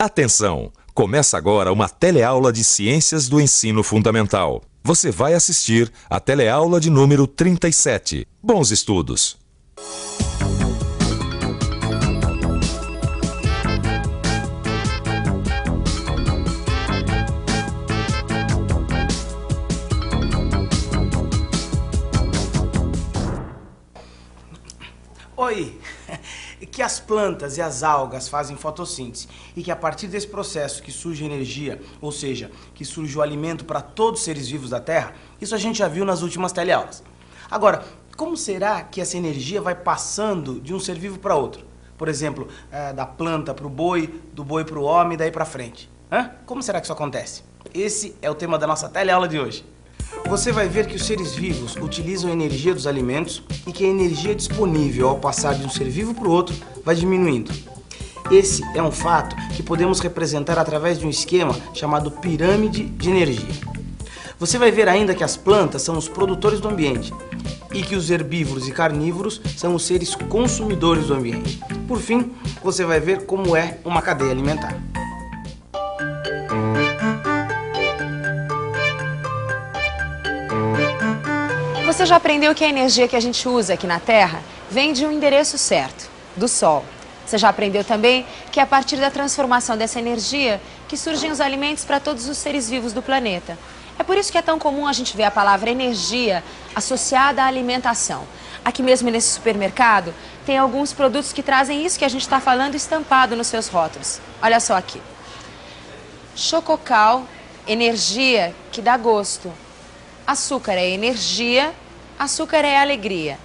Atenção! Começa agora uma teleaula de Ciências do Ensino Fundamental. Você vai assistir a teleaula de número 37. Bons estudos! Oi! Que as plantas e as algas fazem fotossíntese e que a partir desse processo que surge energia, ou seja, que surge o alimento para todos os seres vivos da Terra, isso a gente já viu nas últimas teleaulas. Agora, como será que essa energia vai passando de um ser vivo para outro? Por exemplo, da planta para o boi, do boi para o homem e daí para frente. Como será que isso acontece? Esse é o tema da nossa teleaula de hoje. Você vai ver que os seres vivos utilizam a energia dos alimentos e que a energia disponível ao passar de um ser vivo para o outro vai diminuindo. Esse é um fato que podemos representar através de um esquema chamado pirâmide de energia. Você vai ver ainda que as plantas são os produtores do ambiente e que os herbívoros e carnívoros são os seres consumidores do ambiente. Por fim, você vai ver como é uma cadeia alimentar. Você já aprendeu que a energia que a gente usa aqui na Terra vem de um endereço certo, do Sol. Você já aprendeu também que é a partir da transformação dessa energia que surgem os alimentos para todos os seres vivos do planeta. É por isso que é tão comum a gente ver a palavra energia associada à alimentação. Aqui mesmo nesse supermercado tem alguns produtos que trazem isso que a gente está falando estampado nos seus rótulos. Olha só aqui. Chococal, energia que dá gosto. Açúcar é energia, açúcar é alegria.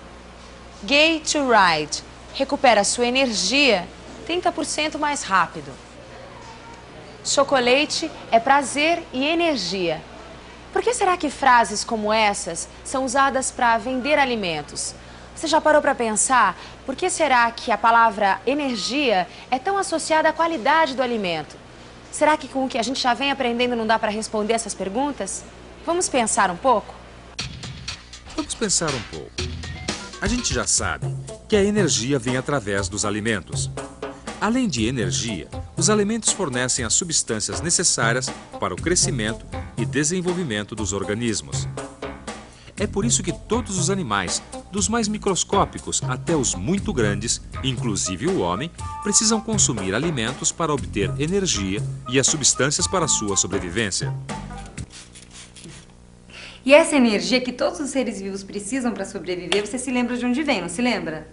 Gatorade, recupera sua energia 30% mais rápido. Chocolate é prazer e energia. Por que será que frases como essas são usadas para vender alimentos? Você já parou para pensar por que será que a palavra energia é tão associada à qualidade do alimento? Será que com o que a gente já vem aprendendo não dá para responder essas perguntas? Vamos pensar um pouco? Vamos pensar um pouco. A gente já sabe que a energia vem através dos alimentos. Além de energia, os alimentos fornecem as substâncias necessárias para o crescimento e desenvolvimento dos organismos. É por isso que todos os animais, dos mais microscópicos até os muito grandes, inclusive o homem, precisam consumir alimentos para obter energia e as substâncias para a sua sobrevivência. E essa energia que todos os seres vivos precisam para sobreviver, você se lembra de onde vem, não se lembra?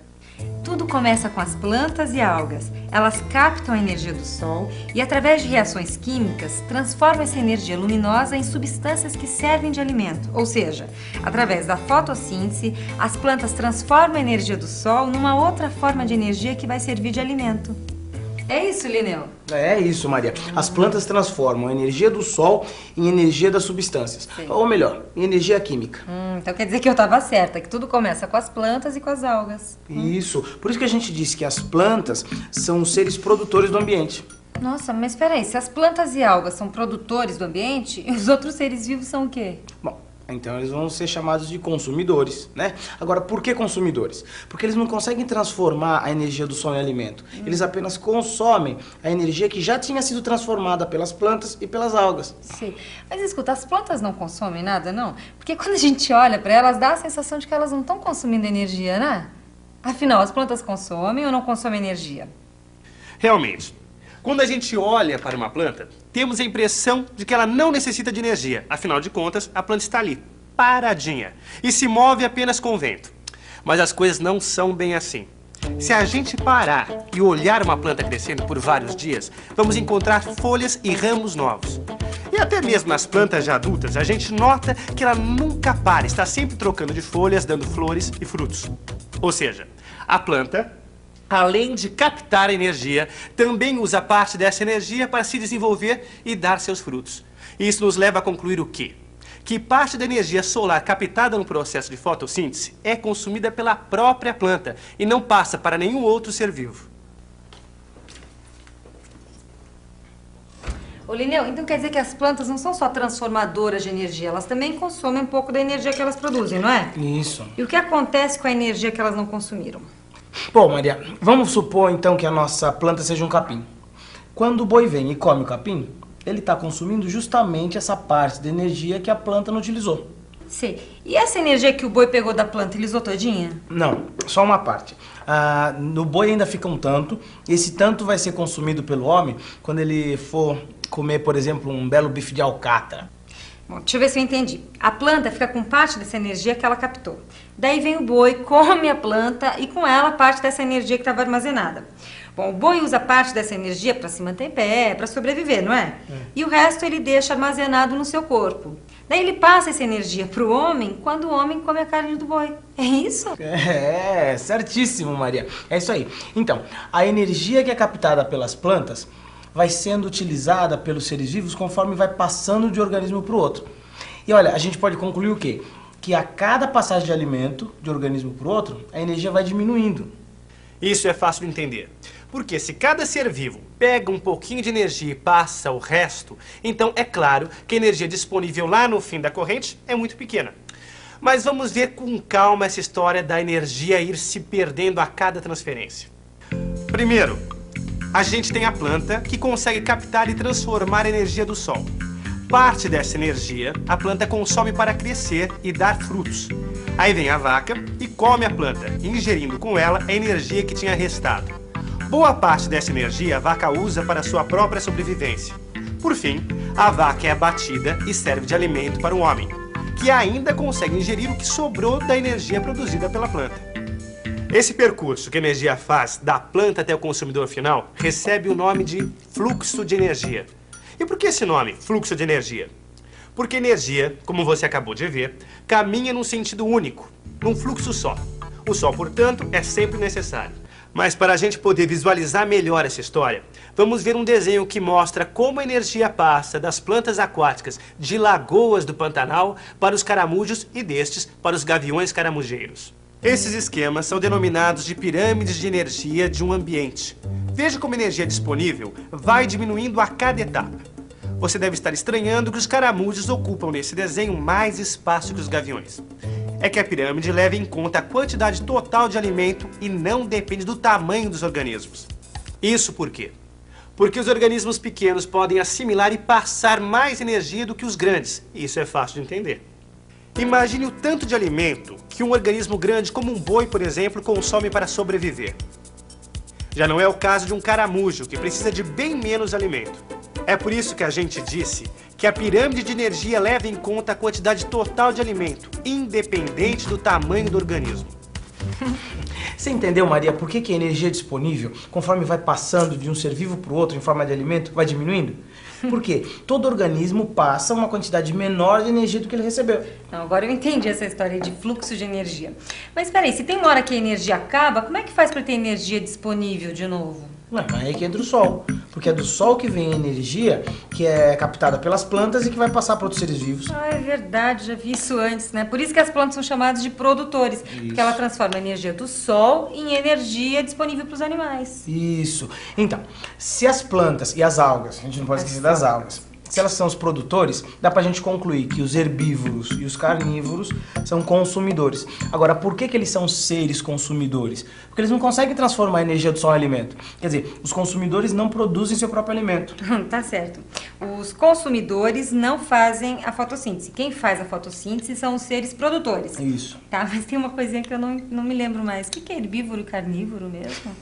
Tudo começa com as plantas e algas. Elas captam a energia do sol e, através de reações químicas, transformam essa energia luminosa em substâncias que servem de alimento. Ou seja, através da fotossíntese, as plantas transformam a energia do sol numa outra forma de energia que vai servir de alimento. É isso, Lineu? É isso, Maria. As plantas transformam a energia do sol em energia das substâncias. Sim. Ou melhor, em energia química. Então quer dizer que eu estava certa, que tudo começa com as plantas e com as algas. Isso. Por isso que a gente disse que as plantas são os seres produtores do ambiente. Nossa, mas espera aí, se as plantas e algas são produtores do ambiente, os outros seres vivos são o quê? Bom, então eles vão ser chamados de consumidores, né? Agora, por que consumidores? Porque eles não conseguem transformar a energia do sol em alimento. Eles apenas consomem a energia que já tinha sido transformada pelas plantas e pelas algas. Sim. Mas escuta, as plantas não consomem nada, não? Porque quando a gente olha para elas, dá a sensação de que elas não estão consumindo energia, né? Afinal, as plantas consomem ou não consomem energia? Realmente. Quando a gente olha para uma planta, temos a impressão de que ela não necessita de energia. Afinal de contas, a planta está ali, paradinha, e se move apenas com o vento. Mas as coisas não são bem assim. Se a gente parar e olhar uma planta crescendo por vários dias, vamos encontrar folhas e ramos novos. E até mesmo nas plantas já adultas, a gente nota que ela nunca para, está sempre trocando de folhas, dando flores e frutos. Ou seja, a planta, além de captar energia, também usa parte dessa energia para se desenvolver e dar seus frutos. Isso nos leva a concluir o quê? Que parte da energia solar captada no processo de fotossíntese é consumida pela própria planta e não passa para nenhum outro ser vivo. Ô, Lineu, então quer dizer que as plantas não são só transformadoras de energia, elas também consomem um pouco da energia que elas produzem, não é? Isso. E o que acontece com a energia que elas não consumiram? Bom, Maria, vamos supor então que a nossa planta seja um capim. Quando o boi vem e come o capim, ele está consumindo justamente essa parte da energia que a planta não utilizou. Sei. E essa energia que o boi pegou da planta, ele usou todinha? Não, só uma parte. No boi ainda fica um tanto. Esse tanto vai ser consumido pelo homem quando ele for comer, por exemplo, um belo bife de alcatra. Bom, deixa eu ver se eu entendi. A planta fica com parte dessa energia que ela captou. Daí vem o boi, come a planta e com ela parte dessa energia que estava armazenada. Bom, o boi usa parte dessa energia para se manter em pé, para sobreviver, não é? E o resto ele deixa armazenado no seu corpo. Daí ele passa essa energia para o homem quando o homem come a carne do boi. É isso? É, certíssimo, Maria. É isso aí. Então, a energia que é captada pelas plantas vai sendo utilizada pelos seres vivos conforme vai passando de um organismo para o outro. E olha, a gente pode concluir o quê? Que a cada passagem de alimento de um organismo para o outro, a energia vai diminuindo. Isso é fácil de entender. Porque se cada ser vivo pega um pouquinho de energia e passa o resto, então é claro que a energia disponível lá no fim da corrente é muito pequena. Mas vamos ver com calma essa história da energia ir se perdendo a cada transferência. Primeiro, a gente tem a planta que consegue captar e transformar a energia do sol. Parte dessa energia a planta consome para crescer e dar frutos. Aí vem a vaca e come a planta, ingerindo com ela a energia que tinha restado. Boa parte dessa energia a vaca usa para sua própria sobrevivência. Por fim, a vaca é abatida e serve de alimento para o homem, que ainda consegue ingerir o que sobrou da energia produzida pela planta. Esse percurso que a energia faz da planta até o consumidor final recebe o nome de fluxo de energia. E por que esse nome, fluxo de energia? Porque energia, como você acabou de ver, caminha num sentido único, num fluxo só. O sol, portanto, é sempre necessário. Mas para a gente poder visualizar melhor essa história, vamos ver um desenho que mostra como a energia passa das plantas aquáticas de lagoas do Pantanal para os caramujos e destes para os gaviões caramujeiros. Esses esquemas são denominados de pirâmides de energia de um ambiente. Veja como a energia disponível vai diminuindo a cada etapa. Você deve estar estranhando que os caramujos ocupam nesse desenho mais espaço que os gaviões. É que a pirâmide leva em conta a quantidade total de alimento e não depende do tamanho dos organismos. Isso por quê? Porque os organismos pequenos podem assimilar e passar mais energia do que os grandes. Isso é fácil de entender. Imagine o tanto de alimento que um organismo grande como um boi, por exemplo, consome para sobreviver. Já não é o caso de um caramujo, que precisa de bem menos alimento. É por isso que a gente disse que a pirâmide de energia leva em conta a quantidade total de alimento, independente do tamanho do organismo. Você entendeu, Maria, por que a energia disponível, conforme vai passando de um ser vivo para o outro em forma de alimento, vai diminuindo? Porque todo organismo passa uma quantidade menor de energia do que ele recebeu. Não, agora eu entendi essa história de fluxo de energia. Mas peraí, se tem uma hora que a energia acaba, como é que faz para ter energia disponível de novo? Aí é que entra o sol, porque é do sol que vem a energia que é captada pelas plantas e que vai passar para outros seres vivos. Ah, é verdade, já vi isso antes, né? Por isso que as plantas são chamadas de produtores, porque ela transforma a energia do sol em energia disponível para os animais. Isso. Então, se as plantas e as algas, a gente não pode esquecer das algas, se elas são os produtores, dá pra gente concluir que os herbívoros e os carnívoros são consumidores. Agora, por que eles são seres consumidores? Porque eles não conseguem transformar a energia do sol em alimento. Quer dizer, os consumidores não produzem seu próprio alimento. Tá certo. Os consumidores não fazem a fotossíntese. Quem faz a fotossíntese são os seres produtores. Isso. Tá, mas tem uma coisinha que eu não me lembro mais. O que é herbívoro e carnívoro mesmo?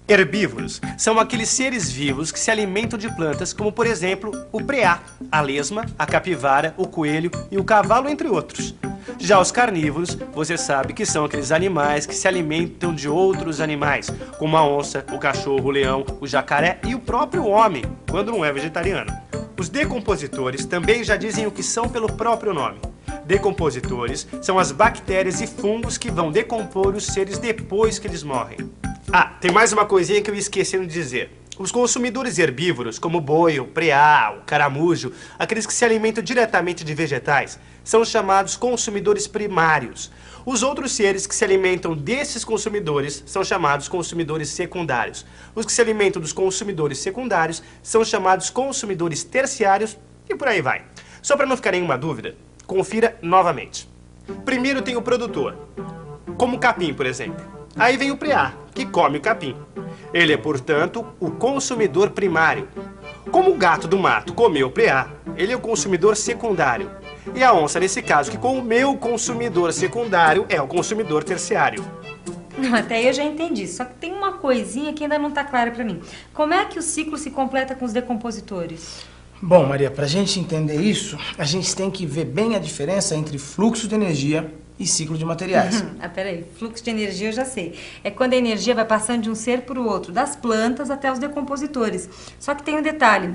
Herbívoros são aqueles seres vivos que se alimentam de plantas, como por exemplo o preá, a lesma, a capivara, o coelho e o cavalo, entre outros. Já os carnívoros, você sabe que são aqueles animais que se alimentam de outros animais, como a onça, o cachorro, o leão, o jacaré e o próprio homem, quando não é vegetariano. Os decompositores também já dizem o que são pelo próprio nome. Decompositores são as bactérias e fungos que vão decompor os seres depois que eles morrem. Ah, tem mais uma coisinha que eu esqueci de dizer. Os consumidores herbívoros, como o boi, o preá, o caramujo, aqueles que se alimentam diretamente de vegetais, são chamados consumidores primários. Os outros seres que se alimentam desses consumidores são chamados consumidores secundários. Os que se alimentam dos consumidores secundários são chamados consumidores terciários e por aí vai. Só para não ficar nenhuma dúvida, confira novamente. Primeiro tem o produtor, como o capim, por exemplo. Aí vem o preá, que come o capim. Ele é, portanto, o consumidor primário. Como o gato do mato comeu o preá, ele é o consumidor secundário. E a onça, nesse caso, que comeu o consumidor secundário, é o consumidor terciário. Não, até aí eu já entendi, só que tem uma coisinha que ainda não está clara para mim. Como é que o ciclo se completa com os decompositores? Bom, Maria, para a gente entender isso, a gente tem que ver bem a diferença entre fluxo de energia e ciclo de materiais. Peraí, fluxo de energia eu já sei. É quando a energia vai passando de um ser para o outro, das plantas até os decompositores. Só que tem um detalhe,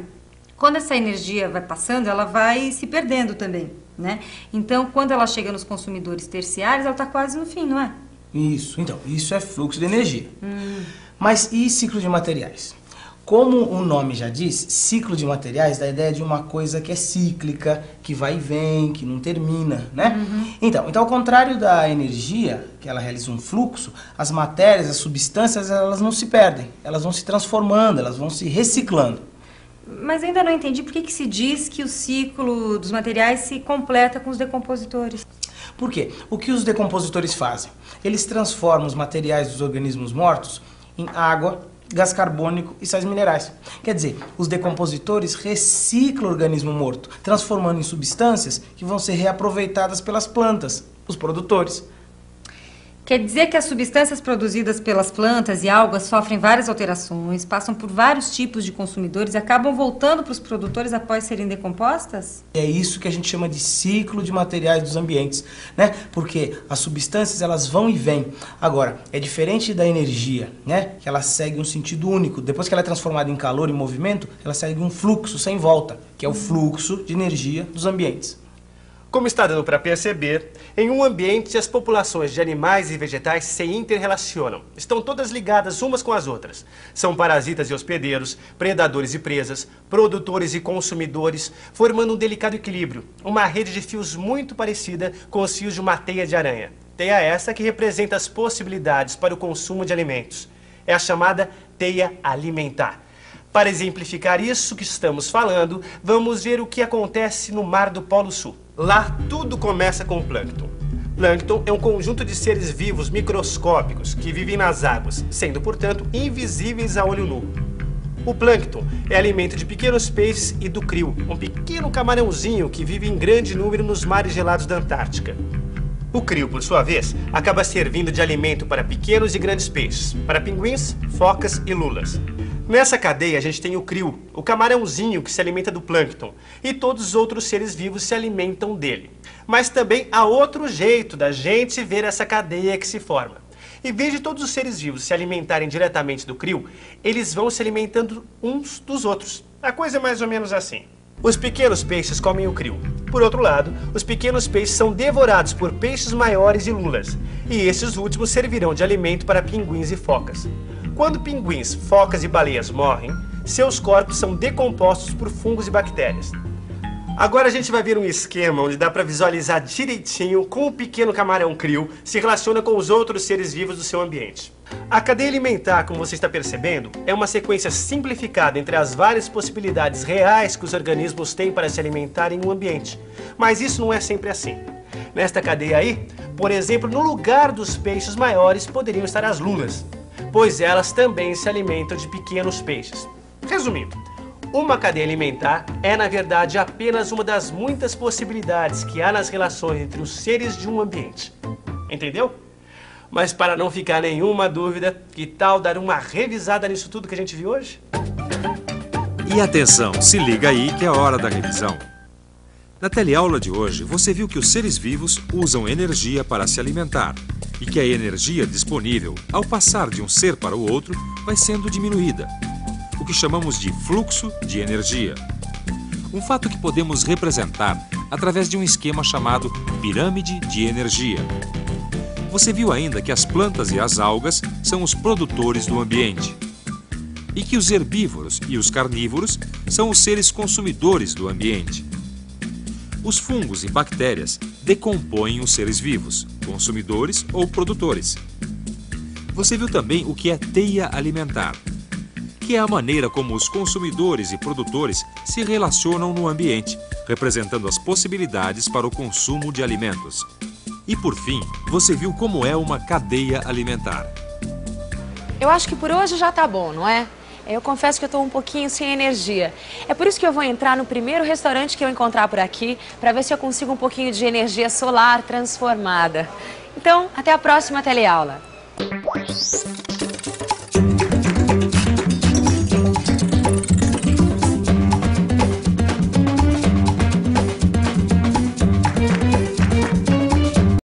quando essa energia vai passando, ela vai se perdendo também, né? Então, quando ela chega nos consumidores terciários, ela está quase no fim, não é? Isso, então, isso é fluxo de energia. Mas e ciclo de materiais? Como o nome já diz, ciclo de materiais dá a ideia de uma coisa que é cíclica, que vai e vem, que não termina, né? Então, ao contrário da energia, que ela realiza um fluxo, as matérias, as substâncias, elas não se perdem, elas vão se transformando, elas vão se reciclando. Mas ainda não entendi por que se diz que o ciclo dos materiais se completa com os decompositores. Por quê? O que os decompositores fazem? Eles transformam os materiais dos organismos mortos em água, gás carbônico e sais minerais. Quer dizer, os decompositores reciclam o organismo morto, transformando em substâncias que vão ser reaproveitadas pelas plantas, os produtores. Quer dizer que as substâncias produzidas pelas plantas e algas sofrem várias alterações, passam por vários tipos de consumidores e acabam voltando para os produtores após serem decompostas? É isso que a gente chama de ciclo de materiais dos ambientes, né? Porque as substâncias, elas vão e vêm. Agora, é diferente da energia, né? Que ela segue um sentido único. Depois que ela é transformada em calor e movimento, ela segue um fluxo sem volta, que é o fluxo de energia dos ambientes. Como está dando para perceber, em um ambiente as populações de animais e vegetais se interrelacionam. Estão todas ligadas umas com as outras. São parasitas e hospedeiros, predadores e presas, produtores e consumidores, formando um delicado equilíbrio, uma rede de fios muito parecida com os fios de uma teia de aranha. Teia essa que representa as possibilidades para o consumo de alimentos. É a chamada teia alimentar. Para exemplificar isso que estamos falando, vamos ver o que acontece no Mar do Polo Sul. Lá tudo começa com o plâncton. Plâncton é um conjunto de seres vivos microscópicos que vivem nas águas, sendo, portanto, invisíveis a olho nu. O plâncton é alimento de pequenos peixes e do krill, um pequeno camarãozinho que vive em grande número nos mares gelados da Antártica. O krill, por sua vez, acaba servindo de alimento para pequenos e grandes peixes, para pinguins, focas e lulas. Nessa cadeia a gente tem o krill, o camarãozinho que se alimenta do plâncton, e todos os outros seres vivos se alimentam dele. Mas também há outro jeito da gente ver essa cadeia que se forma. Em vez de todos os seres vivos se alimentarem diretamente do krill, eles vão se alimentando uns dos outros. A coisa é mais ou menos assim. Os pequenos peixes comem o krill. Por outro lado, os pequenos peixes são devorados por peixes maiores e lulas, e esses últimos servirão de alimento para pinguins e focas. Quando pinguins, focas e baleias morrem, seus corpos são decompostos por fungos e bactérias. Agora a gente vai ver um esquema onde dá para visualizar direitinho como o pequeno camarão krill se relaciona com os outros seres vivos do seu ambiente. A cadeia alimentar, como você está percebendo, é uma sequência simplificada entre as várias possibilidades reais que os organismos têm para se alimentar em um ambiente. Mas isso não é sempre assim. Nesta cadeia aí, por exemplo, no lugar dos peixes maiores poderiam estar as lulas, pois elas também se alimentam de pequenos peixes. Resumindo, uma cadeia alimentar é, na verdade, apenas uma das muitas possibilidades que há nas relações entre os seres de um ambiente. Entendeu? Mas para não ficar nenhuma dúvida, que tal dar uma revisada nisso tudo que a gente viu hoje? E atenção, se liga aí que é a hora da revisão. Na teleaula de hoje, você viu que os seres vivos usam energia para se alimentar e que a energia disponível, ao passar de um ser para o outro, vai sendo diminuída, o que chamamos de fluxo de energia. Um fato que podemos representar através de um esquema chamado pirâmide de energia. Você viu ainda que as plantas e as algas são os produtores do ambiente e que os herbívoros e os carnívoros são os seres consumidores do ambiente. Os fungos e bactérias decompõem os seres vivos, consumidores ou produtores. Você viu também o que é teia alimentar, que é a maneira como os consumidores e produtores se relacionam no ambiente, representando as possibilidades para o consumo de alimentos. E por fim, você viu como é uma cadeia alimentar. Eu acho que por hoje já tá bom, não é? Eu confesso que eu tô um pouquinho sem energia. É por isso que eu vou entrar no primeiro restaurante que eu encontrar por aqui, para ver se eu consigo um pouquinho de energia solar transformada. Então, até a próxima teleaula.